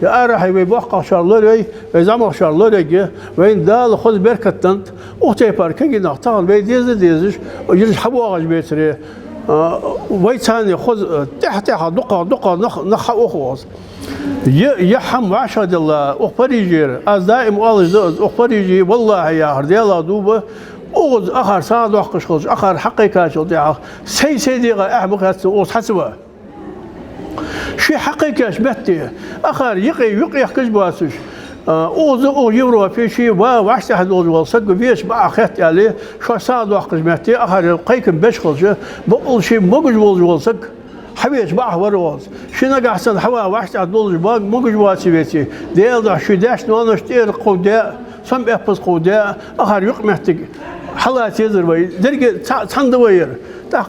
يا أرحي بيبقى شارلوري بيزعم شارلوري وين دال خذ بركتنت وتيبر كي نختار بيديزش ويجي حبوا بيتري ويتاني خذ تحت دقة نخ أخوص يحم عشرة الله أخبريجير از دائم والله أخبريجي والله يا هردي الله دوبه أوز آخر ساعة وقش خلص آخر حقيقة شو تاع سيدي أحبك وتحسبه شي حقيقة شبتي آخر يقي يحكي باسش أوز أو يورو في شيء وعشت أحد أوز والصدق فيش بقى خيط عليه شو ساعة وقش مهتي آخر قيكم بشخلش بقول شيء مجد والصدق حبيش بقى ورواز شنو قاعد حوا وعشت أحد أوز باق مجد واسبتي ديال شو داش نشتير قوداء سم بيحفظ قوداء آخر يقمتك حالات يزربي درجة تندوير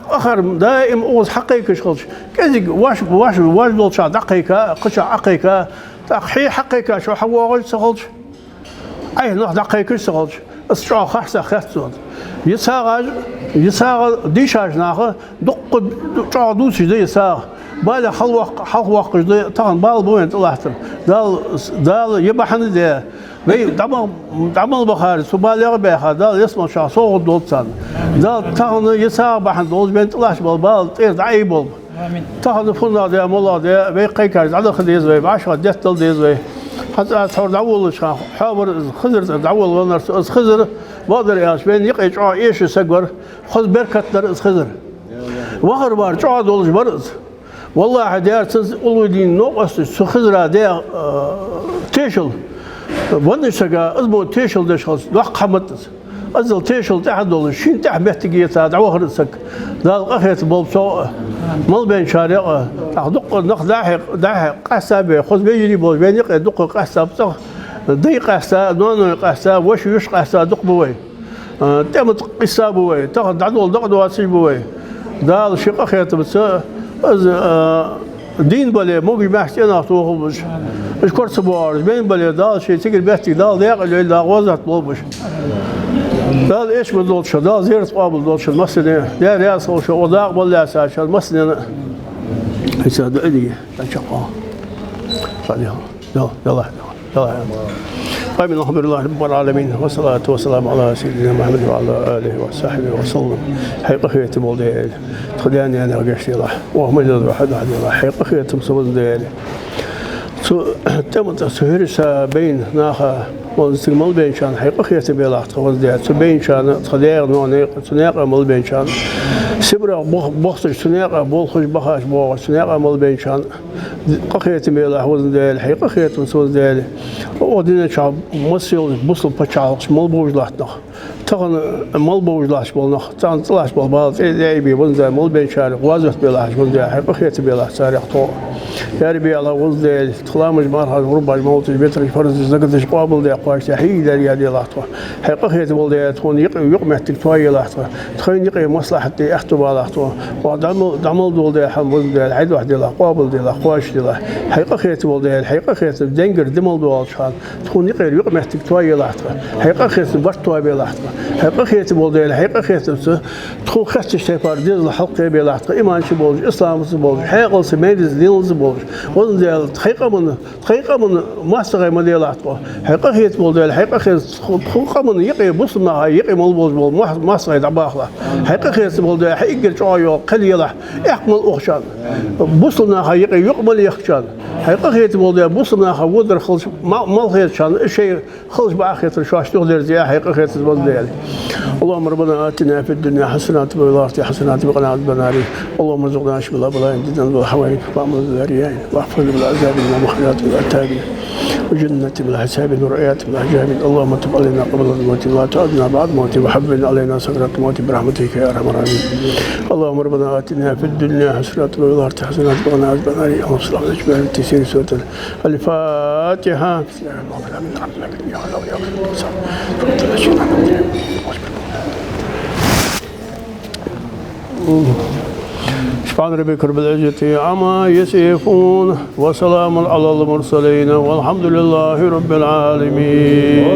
آخر دائم أوز حقيقة شغلش كذي واش دول شا دقيقة قشة حقيقة تحقيق حقيقة شو حواج شغلش أي نوع دقيقة شغلش الشعر خاصة خاصة يساق ديشاج ناخه دق شعر دوسي دي يساق بالا حلق وقت دي طبعا بال بوين طلعتم دال يبحن ده وي دمل بخار سبالة بخار دال يسمع شخص صوت دوتسان دال تاخذ يساق بحن دوز بين طلعش بالبال طير ضعيف بول تاخذ فلنا ده مولا ده وي قيكار على خديز وي بعشرة دستل ديز وي حتى تصور دعول شخص حاور خزر دعول ونرس خزر بقدر ياش بين يقيج ايش يسقر خذ بركة درس خزر وخر بار جوا دولج برز والله حديار تز أولودين نقص سخزرة ده تيشل ونشجع أزبو تيشل ده شخص لق حمتس أزل تيشل تحت دولج شين تحت محتاجية هذا وخر سك ده الأخير بولسو مال بين شارع دق نخ داحق قحسة خذ بيجري بول بين يقي دق قحسة بصح ضيق قحسة نون قحسة وش يش قحسة دق بوي تمت قصة بوي تاخذ عدول دق دواسي بوي ده الشيء أخير بس از دين بالي موجي بحث أنا أخوه مش كورس بوارز بين بالي ده شيء تيجي بحثي ده ضيق اللي ده وزعت بولبش ده إيش بدولش ده زيرت قابل دولش المسنة ده رئيس وش وضاق ولا أساس المسنة يساعد إلي أشقاه صليها يلا آمين الحمد لله رب العالمين والصلاة والسلام على سيدنا محمد وعلى آله وصحبه وسلم حقيقة خير تبولدي تخليني أنا وقشتي الله وهم يدروا واحد الله حقيقة خير تبولدي تم تسهيرس بين ناخا والاستقبال بين شان حقيقة خير تبيله تقولدي بين شان تخليه نوني تناقة مال بين شان سبرة بخص تناقة بولخش بخاش بوغ تناقة مال بين شان قخير تبيله وزدي الحقيقة خير تبولدي ودينا شعب مسيل بوصل بتشعلش مال بوجلاتنا تغن مال بوجلاش بالنا تغن طلعش بالبال يبي وزدي مال بين شان وازت بيلاش وزدي حقيقة خير تبيله سارع طو يا ربي الله وزدي تخلامج مرها ربع الموت بيتر فرز زقدش قابل دي قواش حي داري هذه لحظة حقيقة خير تبولدي تكون يقمع تكتواي لحظة تخين يقي مصلحة احتبا لحظة ودعمل دول دي حم وزدي العيد واحد لا قابل دي لا قواش دي لا حقيقة خير تبولدي الحقيقة خير دنجر دمل دول شان تكون يقمع تكتواي لحظة حقيقة خير برتواي بلحظة حقيقة خير تبولدي الحقيقة خير تكون خشت شيفار ديز الحلقة بلحظة إيمان شبولج إسلام شبولج حقيقة سميدز دينز بولج وزدي حقيقة من ماستر مدي لحظة حقيقة خير تبولدي الحقيقة خير حقيقة من يقي بصنا يقي مالبولج بول ماستر دباخله حقيقة خير تبولدي حقيقة شايو قليلة يحمل أخشان بصنا يقي يقبل يخشان حقيقة خير تبولدي بصنا ودر خلص ما خير شان شيء خلص بآخر شاش تقدر زي حقيقة خير تبولدي اللهم ربنا آتنا في الدنيا حسنة وفي الآخرة حسنة وقنا عذاب النار اللهم ارزقنا شكر الله بلا جدا بالحوائج وامر الذريين واحفظ بالعذاب من المخلات والاتابين وجنة بالحساب ورؤيات بالحجاب اللهم تب علينا قبل الموت ولا تعدنا بعد الموت وحبب علينا سكرة الموت برحمتك يا ارحم الراحمين اللهم ربنا آتنا في الدنيا حسنة وفي الآخرة حسنة وقنا عذاب النار اللهم صل على جبال التيسير سورة الفاتحة بسم الله الرحمن الرحيم يا الله يا سبحان ربك رب العزة عما يصفون وسلام على المرسلين والحمد لله رب العالمين.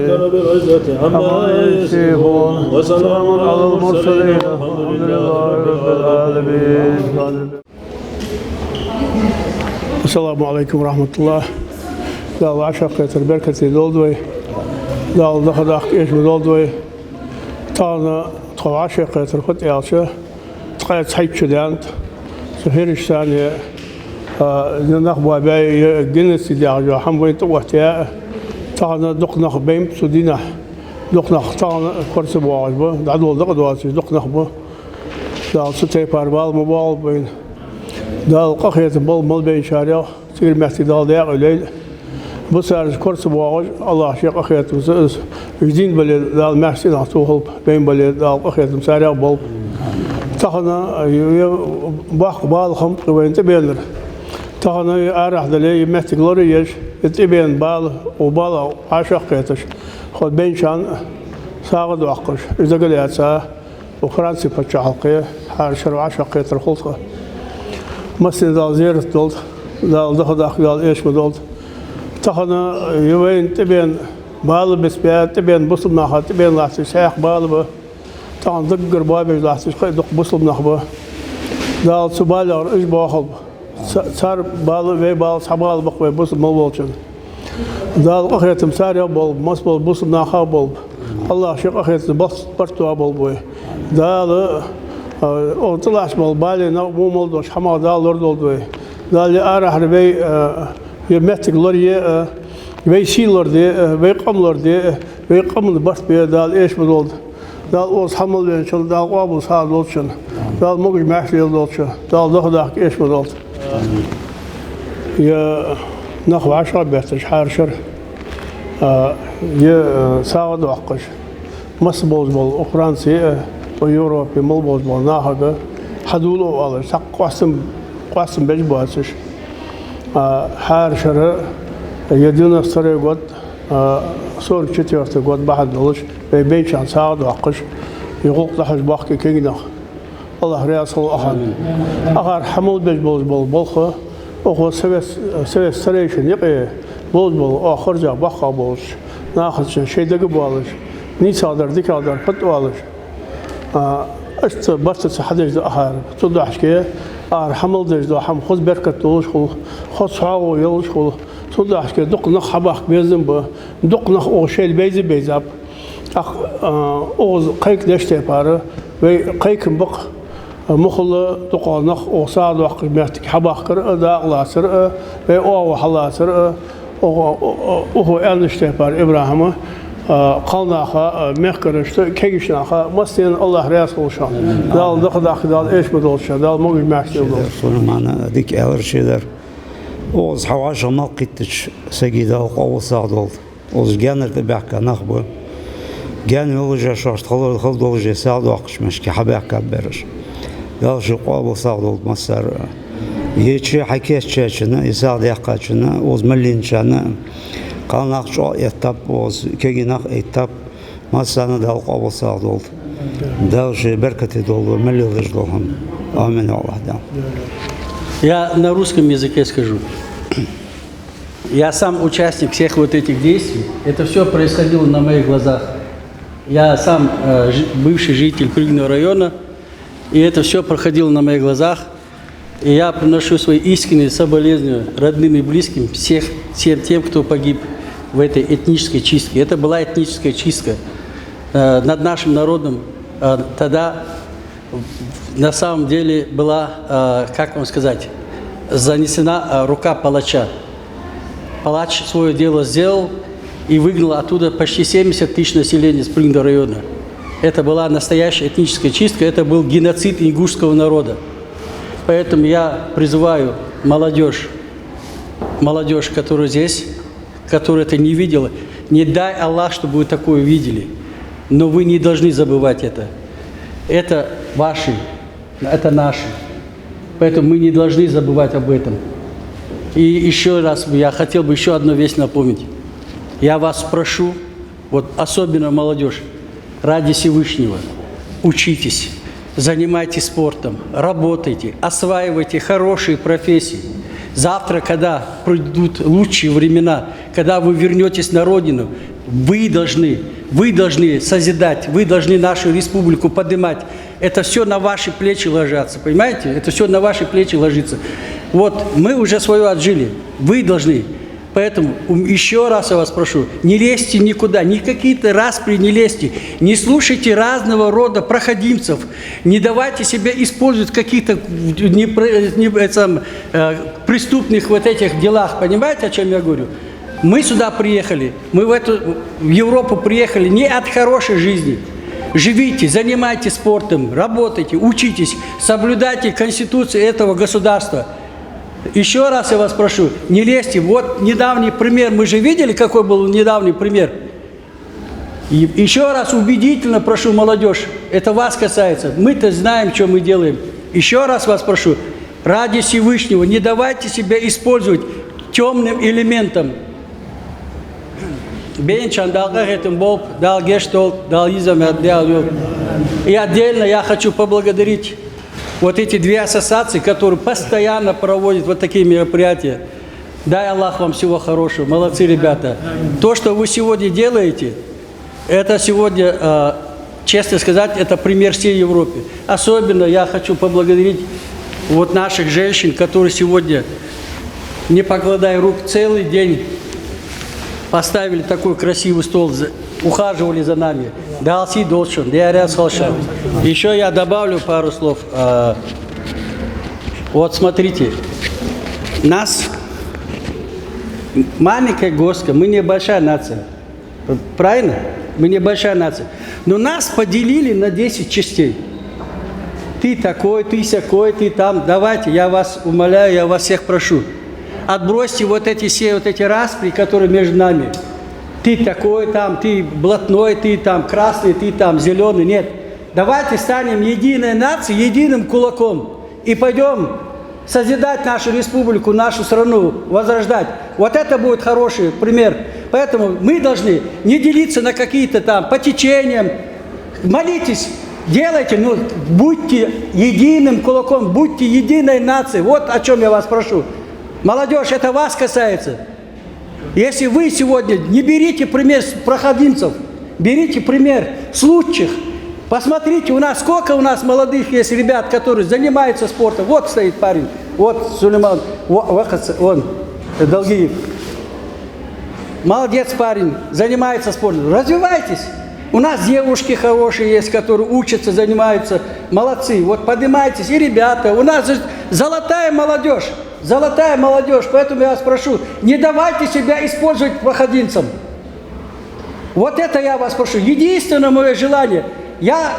رب العزة عما يصفون وسلام على المرسلين والحمد لله رب العالمين. Assalamu alaikum rahmatullah. Dal aşağı kadar berketi doldurdu. Dal daha da eşmi doldurdu. Tana aşağı kadar kut yalçı. Tkayet sayçıdan. Sehiriş saniye. نخبة باي جنس اللي هم ويت وقتها تانا دقنخ بيم سودينا دقنخ تانا كرس بواجبه دعوة دقدواسي دقنخ به دال ستة باربال مبال بين دال قخية بال مال بين شارع سير محتي دال داع الليل بسار كرس بواج الله شيء قخية مسأس جدين بل دال محتي نعطوه بين بل دال قخية مسارع بال تانا باق بال خم وين تبينر تانا أرح دليل محتي غلوريش تبين بال وبال عشق قيتش خد بين شان ساعد وعقش إذا قلت ساعة وفرنسي بتشعلقية حارشر عشق قيت الخلطة مثل دال زيرت دولت دال دخل دال إيش بدولت تانا يوين تبين بال بسبيات تبين بصل ناخد تبين لحظة ساق بال به تانا دقر بابي لحظة قيد دق بصل ناخبه دال سبالر إيش باخل صار بال وي بال سبال بق وي بصل مولشن دال أخيت مسار يبول مصبل بصل ناخا بول الله شيء أخيت بص برتوا بول بوي دال أو طلعش بول بالي مو مولدوش حما دال لردول بوي دال أرح ربي يمتك لوري وي شيلور دي وي قملور دي وي قمل برت بي دال إيش بدول دال أوز حمل بينشل دال قابل صار دولشن دال موج محفل دولشن دال دخدك إيش بدول يا نخو 10 بيتش حارشر يا ساعد وعقش مصبوز بول فرنسي ويوروبي ملبوز بول ناهجة حدولو على سق قاسم بيجباسش حارشر يدينا ستري قد صور كتيرت قد بعد دولش بيجان ساعد وعقش يقول لحج باقي كينغ الله رياس الله أخر حمل بيجبوز بول بولخه أخو سويس سريشن يقي بول آخر جا بخا بولش ناخذ شيء دق بالش نيس هذا ديك هذا فت بالش أشت برت حدش ده آخر تضحك كيه حمل دش ده حم خذ بركة تولش خذ صعو يولش تضحك كيه دق نخ حباخ بيزن به دق نخ أو شيء بيزاب أوز قيك دش تباره وقيك بق مخل تقانخ وصاد وقت مهتك حباخر دا لاسر أو حلاسر أو ألنشتبار إبراهيم قالناخا مخكرشت كيشناخا مستين الله رأس وشان دال دال إيش بدولش دال موج محشي صار معنا ديك أول شيء در أوز حواش ما قيتش سجيدا وقوة صعدول أوز جانر تبعك نخبه جان ولجا شرط خل دولجة صعد وقش مش كحبعك برش قال شو قابل صعدول مصر يجي حكيت شاشنا يساعد يقاشنا أوز ملين شنا قال نقشوا يتاب أوز كي نق يتاب مصر ده قابل صعدول ده شيء بركة دول ملي رجلهم آمين الله ده. Я на русском языке скажу. Я сам участник всех вот этих действий. Это все происходило на моих глазах. Я сам бывший житель Прыгного района, и это все проходило на моих глазах. И я приношу свои искренние соболезнования родным и близким всем тем, кто погиб в этой этнической чистке. Это была этническая чистка над нашим народом. Тогда на самом деле была, как вам сказать, занесена рука палача. Палач свое дело сделал и выгнал оттуда почти 70 тысяч населения Прыгного района. Это была настоящая этническая чистка, это был геноцид ингушского народа. Поэтому я призываю молодежь, которая здесь, которая это не видела, не дай Аллах, чтобы вы такое видели. Но вы не должны забывать это. Это ваши, это наши. Поэтому мы не должны забывать об этом. И еще раз я хотел бы еще одну вещь напомнить. Я вас прошу, вот особенно молодежь, ради Всевышнего, учитесь, занимайтесь спортом, работайте, осваивайте хорошие профессии. Завтра, когда придут лучшие времена, когда вы вернетесь на родину, вы должны Вы должны созидать, вы должны нашу республику поднимать. Это все на ваши плечи ложится, понимаете? Это все на ваши плечи ложится. Вот мы уже свое отжили, вы должны. Поэтому еще раз я вас прошу, не лезьте никуда, ни какие-то распри не лезьте, не слушайте разного рода проходимцев, не давайте себя использовать в каких-то преступных вот этих делах, понимаете, о чем я говорю? Мы сюда приехали, мы в Европу приехали не от хорошей жизни. Живите, занимайтесь спортом, работайте, учитесь, соблюдайте конституцию этого государства. Еще раз я вас прошу, не лезьте. Вот недавний пример, мы же видели, какой был недавний пример. И еще раз убедительно прошу молодежь, это вас касается, мы-то знаем, что мы делаем. Еще раз вас прошу, ради Всевышнего, не давайте себя использовать темным элементом. И отдельно я хочу поблагодарить вот эти две ассоциации, которые постоянно проводят вот такие мероприятия. Дай Аллах вам всего хорошего. Молодцы, ребята. То, что вы сегодня делаете, это сегодня, честно сказать, это пример всей Европе. Особенно я хочу поблагодарить вот наших женщин, которые сегодня, не покладая рук, целый день поставили такой красивый стол, ухаживали за нами. Еще я добавлю пару слов. Вот смотрите, нас маленькая горстка, мы небольшая нация. Правильно? Мы небольшая нация. Но нас поделили на 10 частей. Ты такой, ты сякой, ты там. Давайте, я вас умоляю, я вас всех прошу. Отбросьте вот эти все вот эти распри, которые между нами. Ты такой там, ты блатной, ты там красный, ты там зеленый. Нет. Давайте станем единой нацией, единым кулаком. И пойдем созидать нашу республику, нашу страну, возрождать. Вот это будет хороший пример. Поэтому мы должны не делиться на какие-то там по течениям. Молитесь, делайте, но будьте единым кулаком, будьте единой нацией. Вот о чем я вас прошу. Молодежь, это вас касается. Если вы сегодня не берите пример с проходимцев, берите пример с лучших. Посмотрите, у нас сколько у нас молодых есть ребят, которые занимаются спортом. Вот стоит парень, вот Сулейман, он, Долгиев. Молодец парень, занимается спортом. Развивайтесь. У нас девушки хорошие есть, которые учатся, занимаются. Молодцы. Вот поднимайтесь. И ребята, у нас золотая молодежь. Золотая молодежь. Поэтому я вас прошу, не давайте себя использовать проходимцам. Вот это я вас прошу. Единственное мое желание. Я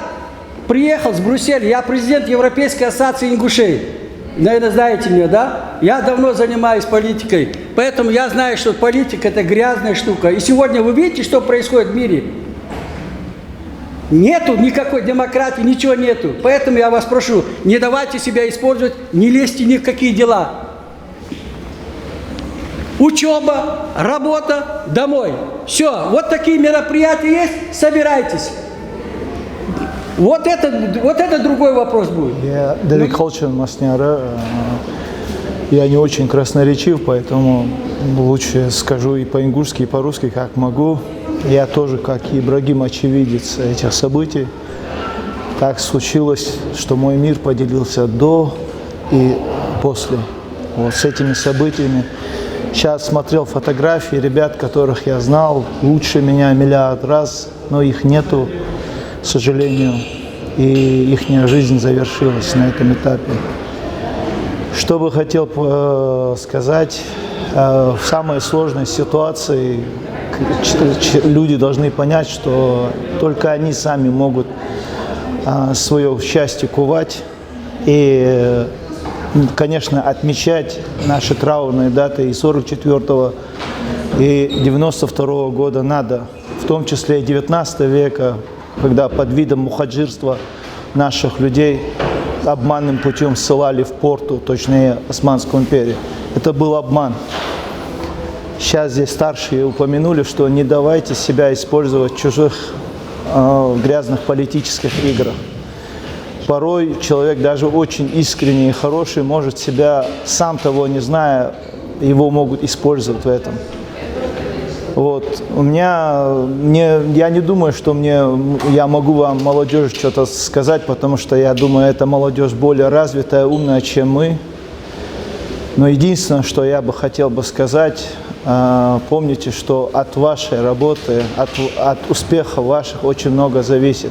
приехал с Брюсселя, я президент Европейской ассоциации ингушей. Наверное, знаете меня, да? Я давно занимаюсь политикой. Поэтому я знаю, что политика – это грязная штука. И сегодня вы видите, что происходит в мире? Нету никакой демократии, ничего нету. Поэтому я вас прошу, не давайте себя использовать, не лезьте ни в какие дела. Учеба, работа, домой. Все, вот такие мероприятия есть, собирайтесь. Вот это другой вопрос будет. Я Давид Холчин Масняра. Я не очень красноречив, поэтому лучше скажу и по-ингушски, и по-русски, как могу. Я тоже, как и Ибрагим, очевидец этих событий. Так случилось, что мой мир поделился до и после. Вот с этими событиями. Сейчас смотрел фотографии ребят, которых я знал лучше меня миллиард раз, но их нету, к сожалению, и их жизнь завершилась на этом этапе. Что бы хотел сказать, в самой сложной ситуации люди должны понять, что только они сами могут свое счастье кувать и, конечно, отмечать наши траурные даты и 44-го, и 92-го года надо, в том числе и 19 века, когда под видом мухаджирства наших людей обманным путем ссылали в Порту, точнее, Османскую империю. Это был обман. Сейчас здесь старшие упомянули, что не давайте себя использовать в чужих грязных политических играх. Порой человек, даже очень искренний и хороший, может себя, сам того не зная, его могут использовать в этом. Вот. Я не думаю, что я могу вам, молодежи, что-то сказать, потому что я думаю, эта молодежь более развитая, умная, чем мы. Но единственное, что я бы хотел бы сказать, помните, что от вашей работы, от успеха ваших очень много зависит.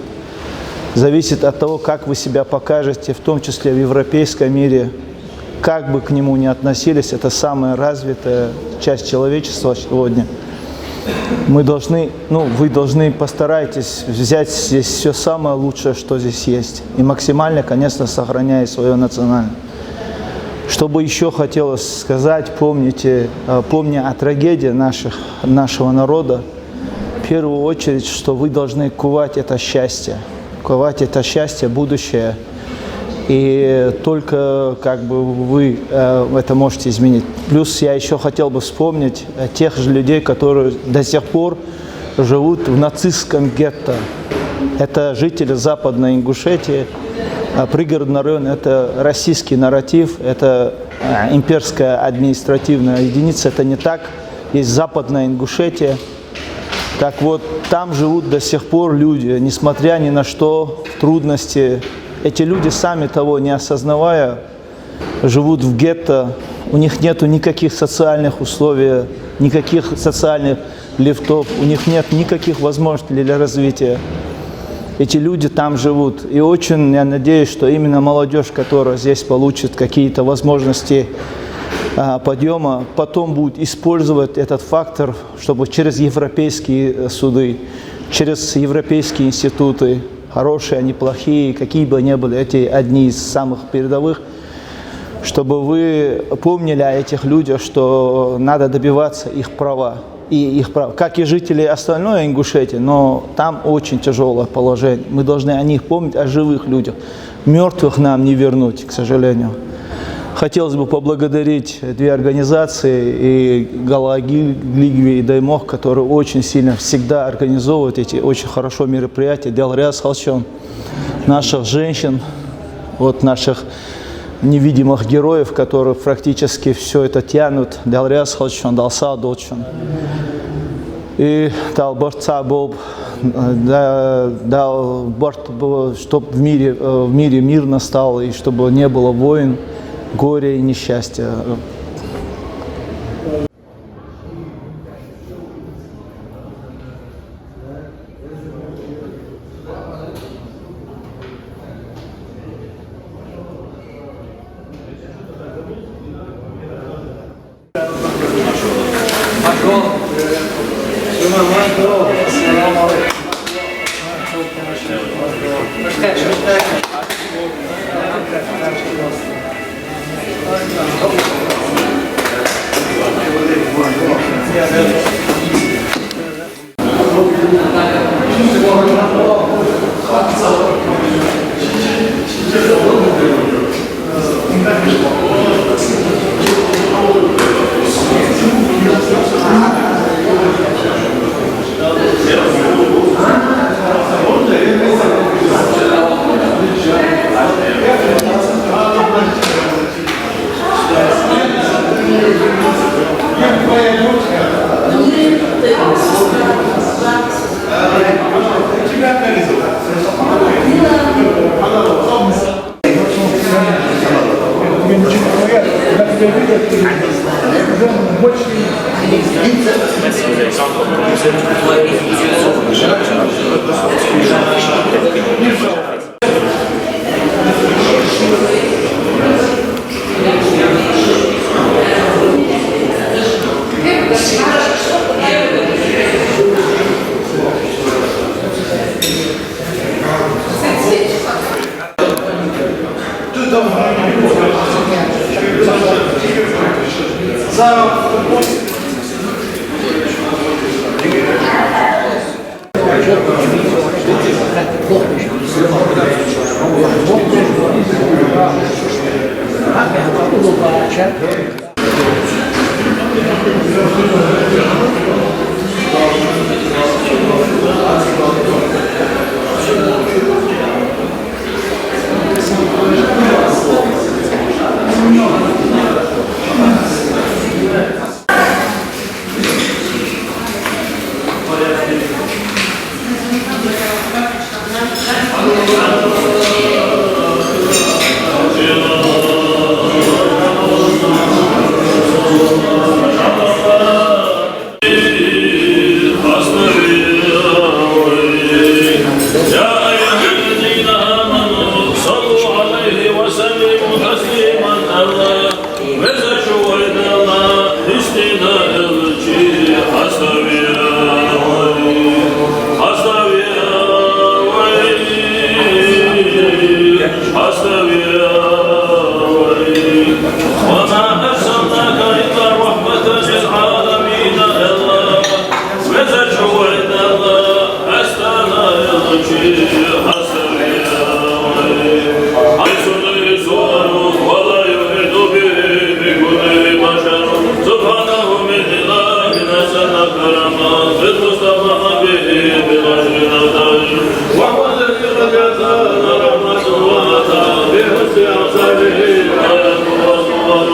Зависит от того, как вы себя покажете, в том числе в европейском мире. Как бы к нему ни относились, это самая развитая часть человечества сегодня. Вы должны постарайтесь взять здесь все самое лучшее, что здесь есть. И максимально, конечно, сохраняя свое национальное. Что бы еще хотелось сказать, помня о трагедии нашего народа, в первую очередь, что вы должны ковать это счастье, будущее. И только вы это можете изменить. Плюс я еще хотел бы вспомнить тех же людей, которые до сих пор живут в нацистском гетто. Это жители Западной Ингушетии, пригородный район, это российский нарратив, это имперская административная единица, это не так. Есть Западная Ингушетия. Так вот, там живут до сих пор люди, несмотря ни на что, трудности. Эти люди, сами того не осознавая, живут в гетто, у них нет никаких социальных условий, никаких социальных лифтов, у них нет никаких возможностей для развития. Эти люди там живут. И очень я надеюсь, что именно молодежь, которая здесь получит какие-то возможности подъема, потом будет использовать этот фактор, чтобы через европейские суды, через европейские институты, хорошие, они плохие, какие бы ни были, эти одни из самых передовых, чтобы вы помнили о этих людях, что надо добиваться их права. Как и жители остальной Ингушетии, но там очень тяжелое положение. Мы должны о них помнить, о живых людях. Мертвых нам не вернуть, к сожалению. Хотелось бы поблагодарить две организации, и Галаги, Глигви и Даймох, которые очень сильно всегда организовывают эти очень хорошо мероприятия. Делряс Халчон, наших женщин, наших невидимых героев, которые практически все это тянут. Делряс Халчон, Далса Долчон. И дал борца Боб, дал чтобы в мире мир настал, и чтобы не было войн, горя и несчастья. أحسن كرما بالمصطفى حبيبه بغير نوتاج وهو الذي قد أتانا رحمة وأتى بحسن أعصابه آيات وصور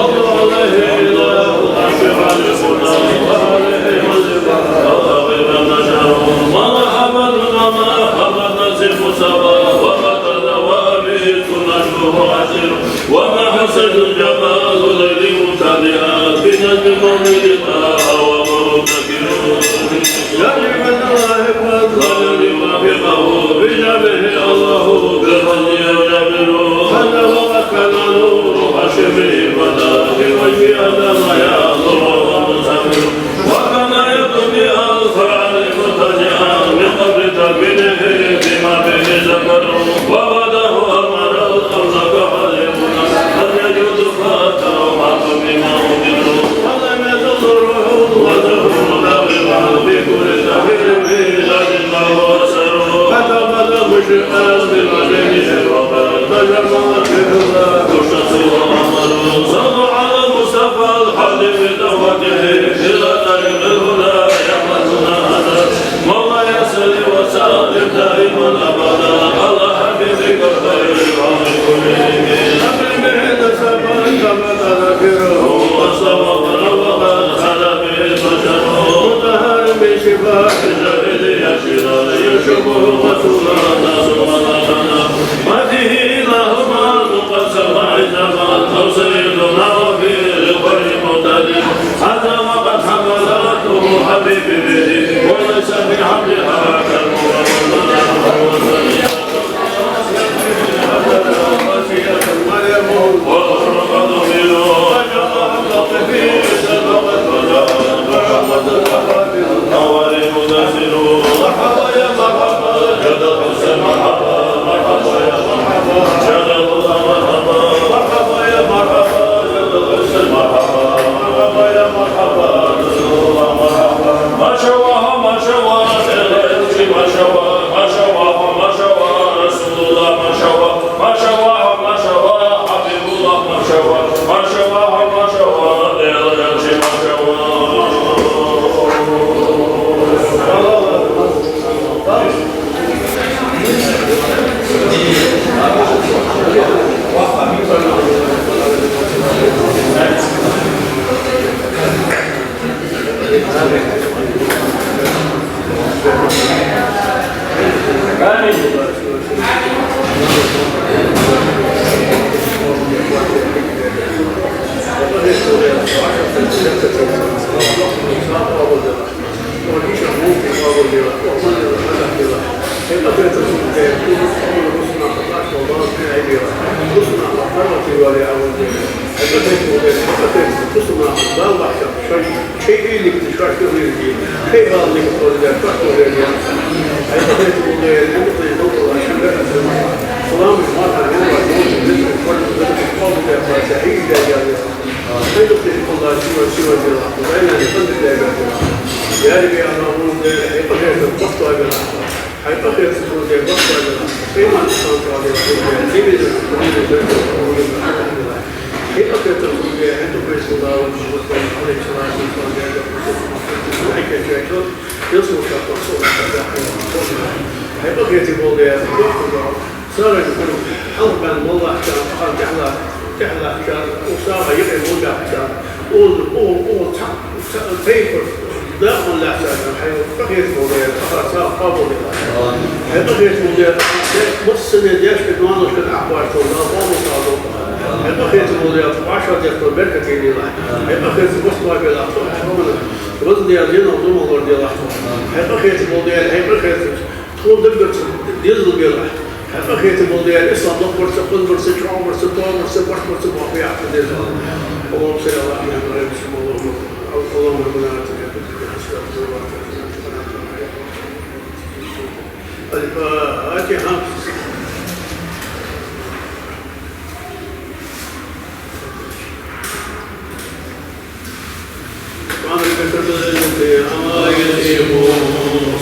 الله عليه إله أشفع لسنا وعليه مزفا وغير نشر ومحمدنا ما حمد نسف سوا وقتل وأبيه نشره عسر وما حسن الجمال ليل مبتدئا بنجم مولدها ومرتكر يجب أن الله قد يوافقه بجبه الله بالرجل يجبره أنه أكل نور حشمه بدا في وجه آدم يأمر ومسافر وكان يبني ألفا متجعا من قبل تكبيره بما به ذكر وبداه أمر الأرض كحلمنا أن يجود فاتا وحق بما أمروا ولم يتضره وتكون لغما بكل تحريم بلاد الله وسره حتى بدا مشرقا بالمجيش وقد تجمع في الهدى كشت وأمر صلوا على المصطفى الحليم بدعوته إلى طريق الهدى يحمدنا هذا مولا يسر وسلم دائما أبدا على حبيبك الخير العظيم كله أمن به نسبا كما تذكره وصبر وقد خلا به البشر مطهر من شفاء الجليل يشفى يشبه رسولنا سبحانه ما فيه إلهما مقسم عزما أو سيدنا وفي الخير مهتدي هذا وقد حملته حبيبي به وليس في حملها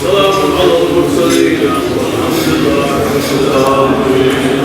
سلام على المرسلين والحمد لله رب العالمين.